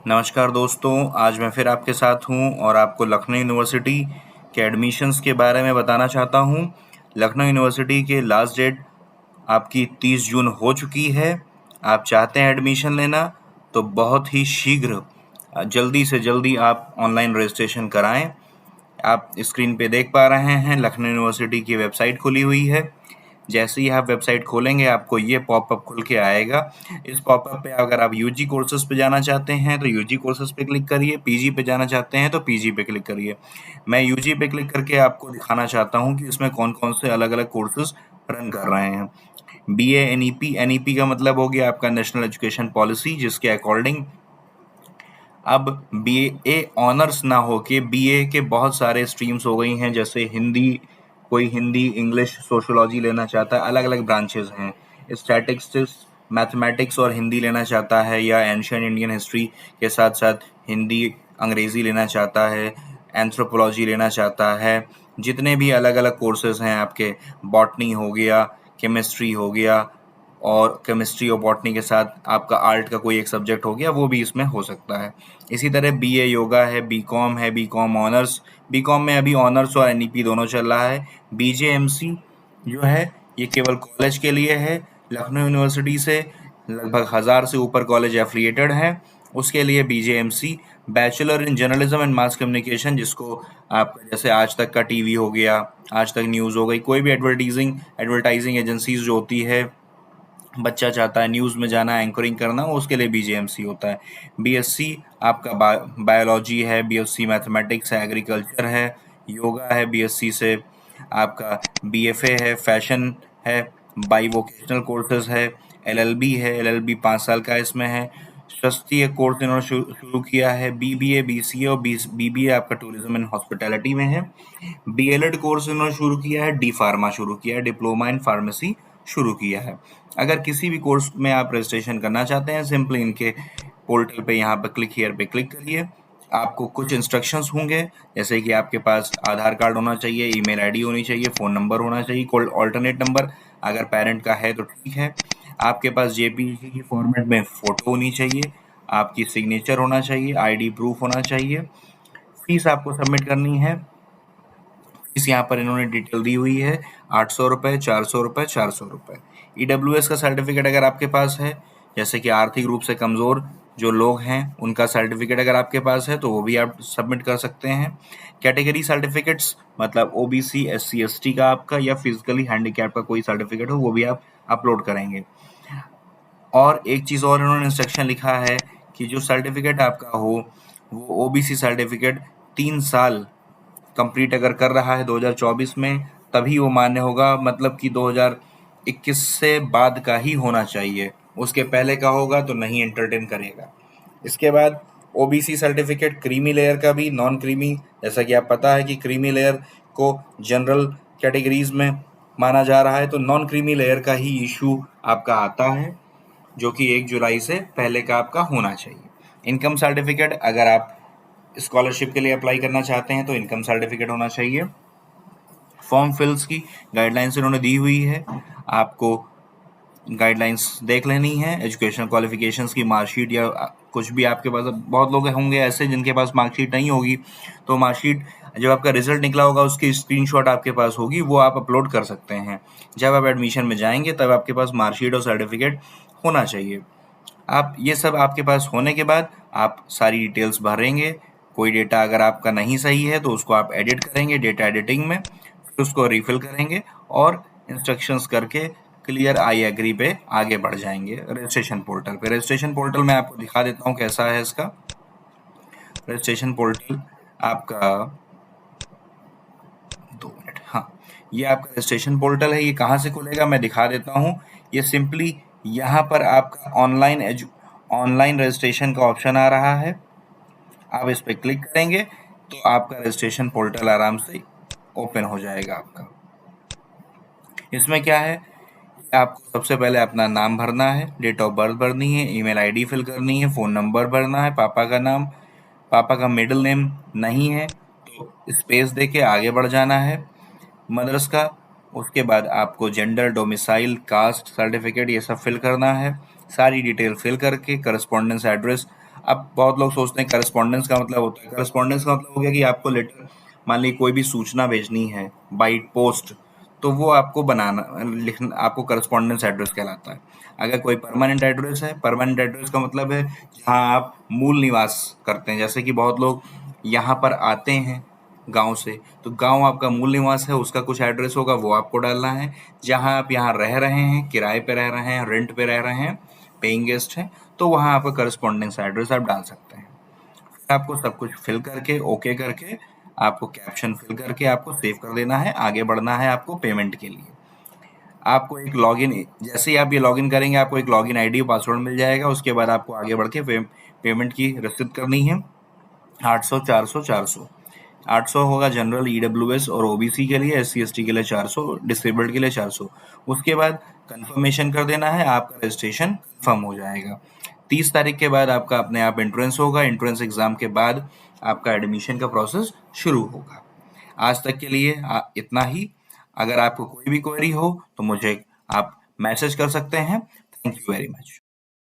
नमस्कार दोस्तों, आज मैं फिर आपके साथ हूं और आपको लखनऊ यूनिवर्सिटी के एडमिशन्स के बारे में बताना चाहता हूं। लखनऊ यूनिवर्सिटी के लास्ट डेट आपकी 30 जून हो चुकी है। आप चाहते हैं एडमिशन लेना तो बहुत ही शीघ्र जल्दी से जल्दी आप ऑनलाइन रजिस्ट्रेशन कराएं। आप स्क्रीन पे देख पा रहे हैं लखनऊ यूनिवर्सिटी की वेबसाइट खुली हुई है। जैसे ही आप वेबसाइट खोलेंगे आपको ये पॉपअप खुल के आएगा। इस पॉपअप पे अगर आप यूजी कोर्सेज पे जाना चाहते हैं तो यूजी कोर्सेज पे क्लिक करिए, पीजी पे जाना चाहते हैं तो पीजी पे क्लिक करिए। मैं यूजी पे क्लिक करके आपको दिखाना चाहता हूँ कि इसमें कौन कौन से अलग अलग कोर्सेज रन कर रहे हैं। BA NEP, NEP का मतलब हो गया आपका नेशनल एजुकेशन पॉलिसी, जिसके अकॉर्डिंग अब BA ऑनर्स ना होके BA के बहुत सारे स्ट्रीम्स हो गई हैं। जैसे हिंदी, कोई हिंदी, इंग्लिश, सोशियोलॉजी लेना चाहता है, अलग अलग ब्रांचेस हैं। स्टैटिस्टिक्स, मैथमेटिक्स और हिंदी लेना चाहता है, या एंशियंट इंडियन हिस्ट्री के साथ साथ हिंदी अंग्रेज़ी लेना चाहता है, एंथ्रोपोलॉजी लेना चाहता है। जितने भी अलग अलग कोर्सेज हैं आपके, बॉटनी हो गया, केमिस्ट्री हो गया, और केमिस्ट्री और बॉटनी के साथ आपका आर्ट का कोई एक सब्जेक्ट हो गया, वो भी इसमें हो सकता है। इसी तरह BA योगा है, BCom है, BCom ऑनर्स। BCom में अभी ऑनर्स और NEP दोनों चल रहा है। BJMC जो है ये केवल कॉलेज के लिए है। लखनऊ यूनिवर्सिटी से लगभग 1000 से ऊपर कॉलेज एफिलिएटेड हैं, उसके लिए BJMC। Bachelor in journalism and mass communication, जिसको आपका जैसे आज तक का टीवी हो गया, आज तक न्यूज़ हो गई, कोई भी एडवर्टाइजिंग एजेंसीज जो होती है, बच्चा चाहता है न्यूज़ में जाना, एंकरिंग करना, उसके लिए BJMC होता है। BSc आपका बायोलॉजी है, BSc मैथमेटिक्स है, एग्रीकल्चर है, योगा है BSc से। आपका BFA है, फैशन है, बाई वोकेशनल कोर्सेज है, LLB है, LLB 5 साल का इसमें है। शास्त्रीय कोर्स इन्होंने शुरू किया है। BBA, BCA और BBA आपका टूरिज्म एंड हॉस्पिटैलिटी में है। DLED कोर्स इन्होंने शुरू किया है, D फार्मा शुरू किया है, डिप्लोमा इन फार्मेसी शुरू किया है। अगर किसी भी कोर्स में आप रजिस्ट्रेशन करना चाहते हैं, सिंपली इनके पोर्टल पे यहाँ पर क्लिक हियर पे क्लिक करिए। आपको कुछ इंस्ट्रक्शंस होंगे, जैसे कि आपके पास आधार कार्ड होना चाहिए, ईमेल आईडी होनी चाहिए, फ़ोन नंबर होना चाहिए, कोई ऑल्टरनेट नंबर अगर पेरेंट का है तो ठीक है। आपके पास JPG की फॉर्मेट में फ़ोटो होनी चाहिए, आपकी सिग्नेचर होना चाहिए, ID प्रूफ होना चाहिए। फीस आपको सबमिट करनी है। फीस यहाँ पर इन्होंने डिटेल दी हुई है, 800 रुपये, 400 रुपये, 400 रुपये। EWS का सर्टिफिकेट अगर आपके पास है, जैसे कि आर्थिक रूप से कमज़ोर जो लोग हैं उनका सर्टिफिकेट अगर आपके पास है तो वो भी आप सबमिट कर सकते हैं। कैटेगरी सर्टिफिकेट्स मतलब OBC, SC ST का आपका, या फिजिकली हैंडीकैप का कोई सर्टिफिकेट हो, वो भी आप अपलोड करेंगे। और एक चीज़ और इन्होंने इंस्ट्रक्शन लिखा है कि जो सर्टिफिकेट आपका हो वो OBC सर्टिफिकेट 3 साल कंप्लीट अगर कर रहा है 2024 में, तभी वो मान्य होगा। मतलब कि 2021 से बाद का ही होना चाहिए, उसके पहले का होगा तो नहीं एंटरटेन करेगा। इसके बाद OBC सर्टिफिकेट क्रीमी लेयर का भी, नॉन क्रीमी, जैसा कि आप पता है कि क्रीमी लेयर को जनरल कैटेगरीज में माना जा रहा है, तो नॉन क्रीमी लेयर का ही इशू आपका आता है, जो कि 1 जुलाई से पहले का आपका होना चाहिए। इनकम सर्टिफिकेट अगर आप स्कॉलरशिप के लिए अप्लाई करना चाहते हैं तो इनकम सर्टिफिकेट होना चाहिए। फॉर्म फिल्स की गाइडलाइंस इन्होंने दी हुई है, आपको गाइडलाइंस देख लेनी है। एजुकेशन क्वालिफिकेशंस की मार्कशीट या कुछ भी आपके पास, बहुत लोग होंगे ऐसे जिनके पास मार्कशीट नहीं होगी, तो मार्कशीट जब आपका रिजल्ट निकला होगा उसकी स्क्रीनशॉट आपके पास होगी, वो आप अपलोड कर सकते हैं। जब आप एडमिशन में जाएंगे तब आपके पास मार्कशीट और सर्टिफिकेट होना चाहिए। आप ये सब आपके पास होने के बाद आप सारी डिटेल्स भरेंगे। कोई डेटा अगर आपका नहीं सही है तो उसको आप एडिट करेंगे डेटा एडिटिंग में, फिर उसको रिफिल करेंगे और इंस्ट्रक्शंस करके क्लियर आई एग्री पे आगे बढ़ जाएंगे रजिस्ट्रेशन पोर्टल पे। रजिस्ट्रेशन पोर्टल मैं आपको दिखा देता हूँ कैसा है इसका। रजिस्ट्रेशन पोर्टल आपका 2 मिनट, हाँ, ये आपका रजिस्ट्रेशन पोर्टल है। ये कहाँ से खुलेगा मैं दिखा देता हूँ। ये सिंपली यहाँ पर आपका ऑनलाइन रजिस्ट्रेशन का ऑप्शन आ रहा है, आप इस पर क्लिक करेंगे तो आपका रजिस्ट्रेशन पोर्टल आराम से ओपन हो जाएगा आपका। इसमें क्या है, आपको सबसे पहले अपना नाम भरना है, डेट ऑफ बर्थ भरनी है, ईमेल आईडी फिल करनी है, फ़ोन नंबर भरना है, पापा का नाम, पापा का मिडिल नेम नहीं है तो स्पेस दे के आगे बढ़ जाना है, मदर्स का। उसके बाद आपको जेंडर, डोमिसाइल, कास्ट सर्टिफिकेट ये सब फिल करना है। सारी डिटेल फिल करके करस्पॉन्डेंस एड्रेस अब बहुत लोग सोचते हैं करस्पॉन्डेंस का मतलब होता है, करस्पॉन्डेंस का मतलब हो गया कि आपको लेटर, मान ली कोई भी सूचना भेजनी है बाई पोस्ट, तो वो आपको बनाना लिखना आपको करस्पॉन्डेंस एड्रेस कहलाता है। अगर कोई परमानेंट एड्रेस है, परमानेंट एड्रेस का मतलब है जहाँ आप मूल निवास करते हैं। जैसे कि बहुत लोग यहाँ पर आते हैं गांव से, तो गांव आपका मूल निवास है, उसका कुछ एड्रेस होगा, वो आपको डालना है। जहाँ आप यहाँ रह रहे हैं, किराए पे रह रहे हैं, रेंट पे रह रहे हैं, पेइंग गेस्ट हैं, तो वहाँ आपका करस्पॉन्डेंस एड्रेस आप डाल सकते हैं। फिर आपको सब कुछ फिल करके ओके करके आपको कैप्शन फिल करके आपको सेव कर देना है, आगे बढ़ना है आपको पेमेंट के लिए। आपको एक लॉगिन, जैसे ही आप ये लॉगिन करेंगे आपको एक लॉगिन आईडी और पासवर्ड मिल जाएगा। उसके बाद आपको आगे बढ़ के पेमेंट की रसीद करनी है। 800 400 400, 800 होगा जनरल, ईडब्ल्यूएस और ओबीसी के लिए, एससी एसटी के लिए 400, डिसेबल्ड के लिए 400। उसके बाद कंफर्मेशन कर देना है, आपका रजिस्ट्रेशन कंफर्म हो जाएगा। 30 तारीख के बाद आपका अपने आप एंट्रेंस होगा। एंट्रेंस एग्जाम के बाद आपका एडमिशन का प्रोसेस शुरू होगा। आज तक के लिए इतना ही। अगर आपको कोई भी क्वेरी हो तो मुझे आप मैसेज कर सकते हैं। Thank you very much.